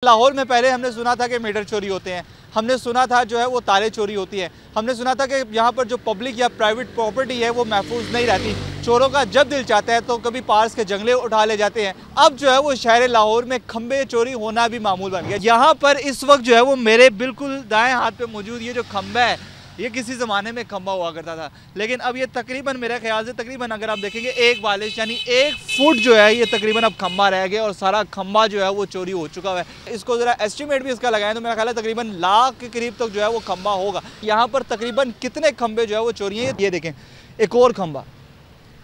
लाहौर में पहले हमने सुना था कि मीटर चोरी होते हैं, हमने सुना था जो है वो तारे चोरी होती हैं, हमने सुना था कि यहाँ पर जो पब्लिक या प्राइवेट प्रॉपर्टी है वो महफूज नहीं रहती। चोरों का जब दिल चाहता है तो कभी पास के जंगले उठा ले जाते हैं। अब जो है वो शहर लाहौर में खंबे चोरी होना भी मामूल बन गया। यहाँ पर इस वक्त जो है वो मेरे बिल्कुल दाएं हाथ पे मौजूद ये जो खंबा है, ये किसी ज़माने में खंबा हुआ करता था, लेकिन अब ये तकरीबन मेरे ख्याल से तकरीबन अगर आप देखेंगे 1 बालिश यानी 1 फुट जो है ये तकरीबन अब खंबा रह गया और सारा खंबा जो है वो चोरी हो चुका है। इसको ज़रा एस्टिमेट भी इसका लगाएं तो मेरा ख्याल है तकरीबन लाख के करीब तक जो है वो खंबा होगा। यहाँ पर तकरीबन कितने खंबे जो है वो चोरी हैं ये देखें। एक और खंबा,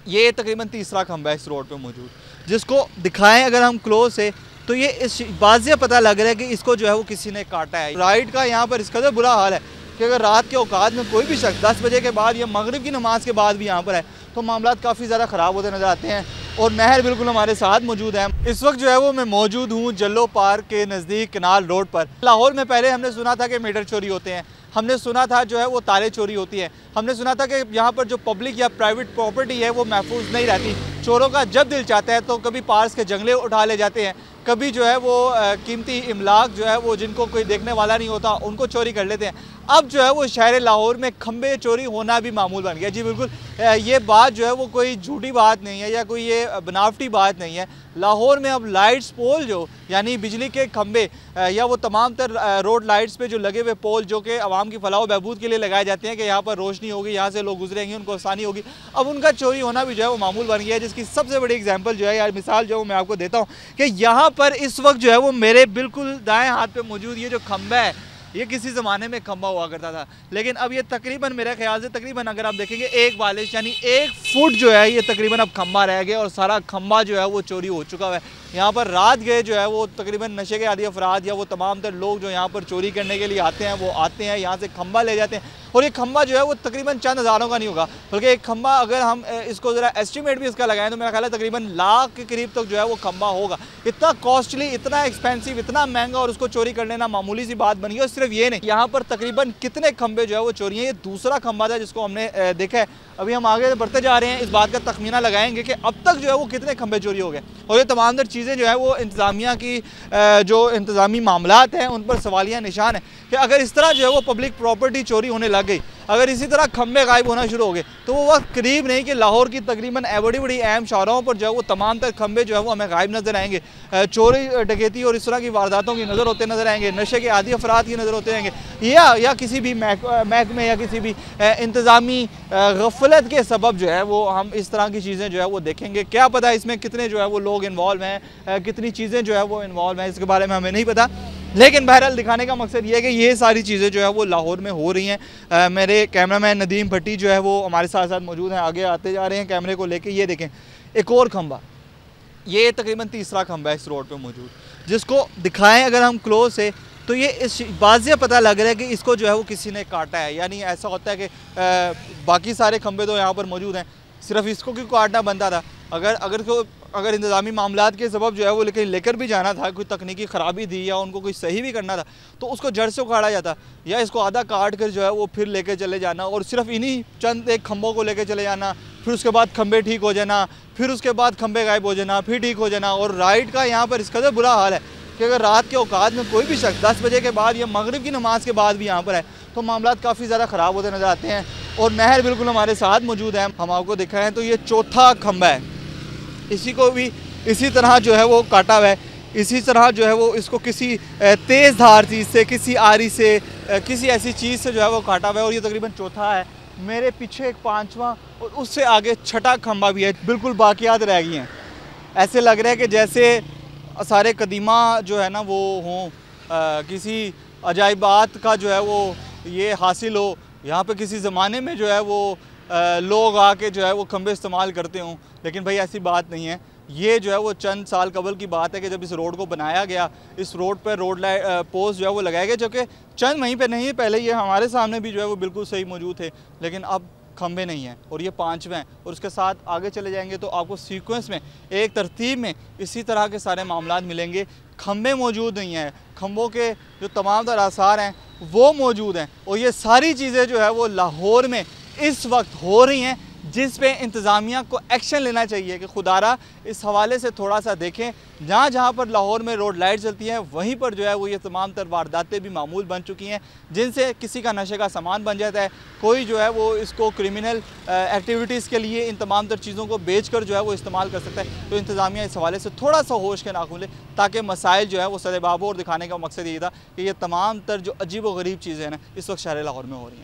ये तकरीबन तीसरा खंबा है इस रोड पर मौजूद, जिसको दिखाएँ अगर हम क्लोज से तो ये इस वाज़ेह पता लग रहा है कि इसको जो है वो किसी ने काटा है। राइड का यहाँ पर इसका बुरा हाल है कि अगर रात के औकात में कोई भी शख्स 10 बजे के बाद या मगरिब की नमाज के बाद भी यहाँ पर है तो मामलात काफ़ी ज़्यादा ख़राब होते नज़र आते हैं। और नहर बिल्कुल हमारे साथ मौजूद है। इस वक्त जो है वो मैं मौजूद हूँ जल्लो पार्क के नज़दीक कनाल रोड पर। लाहौर में पहले हमने सुना था कि मीटर चोरी होते हैं, हमने सुना था जो है वो तारे चोरी होती हैं, हमने सुना था कि यहाँ पर जो पब्लिक या प्राइवेट प्रॉपर्टी है वो महफूज नहीं रहती। चोरों का जब दिल चाहता है तो कभी पास के जंगले उठा ले जाते हैं, कभी जो है वो कीमती इमलाक जो है वो जिनको कोई देखने वाला नहीं होता उनको चोरी कर लेते हैं। अब जो है वो शहर लाहौर में खंबे चोरी होना भी मामूल बन गया। जी बिल्कुल, ये बात जो है वो कोई झूठी बात नहीं है या कोई ये बनावटी बात नहीं है। लाहौर में अब लाइट्स पोल जो यानी बिजली के खंबे या वो तमाम तर रोड लाइट्स पे जो लगे हुए पोल जो कि आवाम की फलाह व बहबूद के लिए लगाए जाते हैं कि यहाँ पर रोशनी होगी, यहाँ से लोग गुजरेंगे, उनको आसानी होगी, अब उनका चोरी होना भी जो है वो मामूल बन गया है। जिसकी सबसे बड़ी एग्जाम्पल जो है या मिसाल जो मैं आपको देता हूँ कि यहाँ पर इस वक्त जो है वो मेरे बिल्कुल दाएँ हाथ पर मौजूद ये जो खंबा है, ये किसी ज़माने में खंबा हुआ करता था, लेकिन अब ये तकरीबन मेरे ख्याल से तकरीबन अगर आप देखेंगे 1 बालिश यानी 1 फुट जो है ये तकरीबन अब खंबा रह गया और सारा खंबा जो है वो चोरी हो चुका है। यहाँ पर रात गए जो है वो तकरीबन नशे के आदी अफराद या वो तमाम तर लोग जो यहाँ पर चोरी करने के लिए आते हैं वो आते हैं, यहाँ से खंबा ले जाते हैं। और ये खंबा जो है वो तकरीबन चंद हज़ारों का नहीं होगा, बल्कि एक खंबा अगर हम इसको ज़रा एस्टिमेट भी इसका लगाएं तो मेरा ख्याल है तकरीबन लाख के करीब तक जो है वो खंबा होगा। इतना कॉस्टली, इतना एक्सपेंसिव, इतना महंगा, और उसको चोरी कर लेना मामूली सी बात बनी है। और सिर्फ ये नहीं, यहाँ पर तकरीबन कितने खंबे जो है वो चोरी हैं। ये दूसरा खंबा था जिसको हमने देखा है। अभी हम आगे बढ़ते जा रहे हैं, इस बात का तखमीना लगाएंगे कि अब तक जो है वो कितने खंबे चोरी हो गए। और ये तमाम तर चीज़ें जो है वो इंतज़ामिया की जो इंतज़ामी मामलात हैं उन पर सवालिया निशान है कि अगर इस तरह जो है वो पब्लिक प्रॉपर्टी चोरी होने लग गई, अगर इसी तरह खंबे गायब होना शुरू हो गए तो वो वक्त करीब नहीं कि लाहौर की तकरीबन बड़ी बड़ी अहम शाहराहों पर जो है वो तमाम तर खंबे जो है वो हमें गायब नज़र आएंगे। चोरी, डकैती और इस तरह की वारदातों की नज़र होते नज़र आएंगे, नशे के आदी अफराद की नज़र होते रहेंगे, या किसी भी महकमे या किसी भी इंतज़ामी गफलत के सबब जो है वो हम इस तरह की चीज़ें जो है वो देखेंगे। क्या पता इसमें कितने जो है वो लोग इन्वॉल्व हैं, कितनी चीज़ें जो है वो इन्वॉल्व हैं, इसके बारे में हमें नहीं पता। लेकिन बहरहाल दिखाने का मकसद ये है कि ये सारी चीज़ें जो है वो लाहौर में हो रही हैं। मेरे कैमरामैन नदीम भट्टी जो है वो हमारे साथ साथ मौजूद हैं, आगे आते जा रहे हैं कैमरे को लेके। ये देखें एक और खंबा, ये तकरीबन तीसरा खंबा है इस रोड पे मौजूद, जिसको दिखाएं अगर हम क्लोज से तो ये इस वाज़ेह पता लग रहा है कि इसको जो है वो किसी ने काटा है। यानी ऐसा होता है कि बाकी सारे खंबे तो यहाँ पर मौजूद हैं, सिर्फ इसको क्यों काटना बनता था। अगर इंतज़ामी मामलात के सबब जो है वो लेकर भी जाना था, कोई तकनीकी ख़राबी थी या उनको कोई सही भी करना था तो उसको जड़ से उखाड़ा जाता, या इसको आधा काट कर जो है वो फिर लेकर चले जाना और सिर्फ इन्हीं चंद एक खंभों को लेकर चले जाना, फिर उसके बाद खंबे ठीक हो जाना, फिर उसके बाद खंबे गायब हो जाना, फिर ठीक हो जाना। और राइड का यहाँ पर इसका बुरा हाल है कि अगर रात के औकात में कोई भी शख्स 10 बजे के बाद या मगरिब की नमाज के बाद भी यहाँ पर है तो मामलात काफ़ी ज़्यादा ख़राब होते नज़र आते हैं। और नहर बिल्कुल हमारे साथ मौजूद है, हम आपको दिखाएं तो ये चौथा खंबा है, इसी को भी इसी तरह जो है वो काटा हुआ है। इसी तरह जो है वो इसको किसी तेज़ धार चीज़ से, किसी आरी से, किसी ऐसी चीज़ से जो है वो काटा हुआ है। और ये तकरीबन चौथा है, मेरे पीछे एक 5वां और उससे आगे छठा खंबा भी है, बिल्कुल बाकियात रह गई हैं। ऐसे लग रहा है कि जैसे सारे कदीमा जो है ना वो हों, किसी अजाइबात का जो है वो ये हासिल हो। यहाँ पे किसी ज़माने में जो है वो लोग आके जो है वो खंबे इस्तेमाल करते हों, लेकिन भाई ऐसी बात नहीं है। ये जो है वो चंद साल कबल की बात है कि जब इस रोड को बनाया गया, इस रोड पर रोड पोस्ट जो है वो लगाए गए, जो कि चंद वहीं पे नहीं, पहले ये हमारे सामने भी जो है वो बिल्कुल सही मौजूद थे, लेकिन अब खंबे नहीं हैं और ये 5वें हैं। और उसके साथ आगे चले जाएंगे तो आपको सीक्वेंस में एक तरतीब में इसी तरह के सारे मामलात मिलेंगे। खंबे मौजूद नहीं हैं, खंबों के जो तमाम तर आसार हैं वो मौजूद हैं, और ये सारी चीज़ें जो है वो लाहौर में इस वक्त हो रही हैं जिस पे इंतज़ामिया को एक्शन लेना चाहिए कि खुदारा इस हवाले से थोड़ा सा देखें। जहाँ जहाँ पर लाहौर में रोड लाइट चलती हैं वहीं पर जो है वो ये तमाम तर वारदातें भी मामूल बन चुकी हैं, जिनसे किसी का नशे का सामान बन जाता है, कोई जो है वो इसको क्रिमिनल एक्टिविटीज़ के लिए इन तमाम तर चीज़ों को बेच कर जो है वो इस्तेमाल कर सकता है। तो इंतज़ामिया इस हवाले से थोड़ा सा होश के नाखून ले, ताकि मसाइल जो है वो सदेबाबू और दिखाने का मकसद ये था कि ये तमाम तर जो अजीब व गरीब चीज़ें हैं ना इस वक्त शहर लाहौर में हो रही हैं।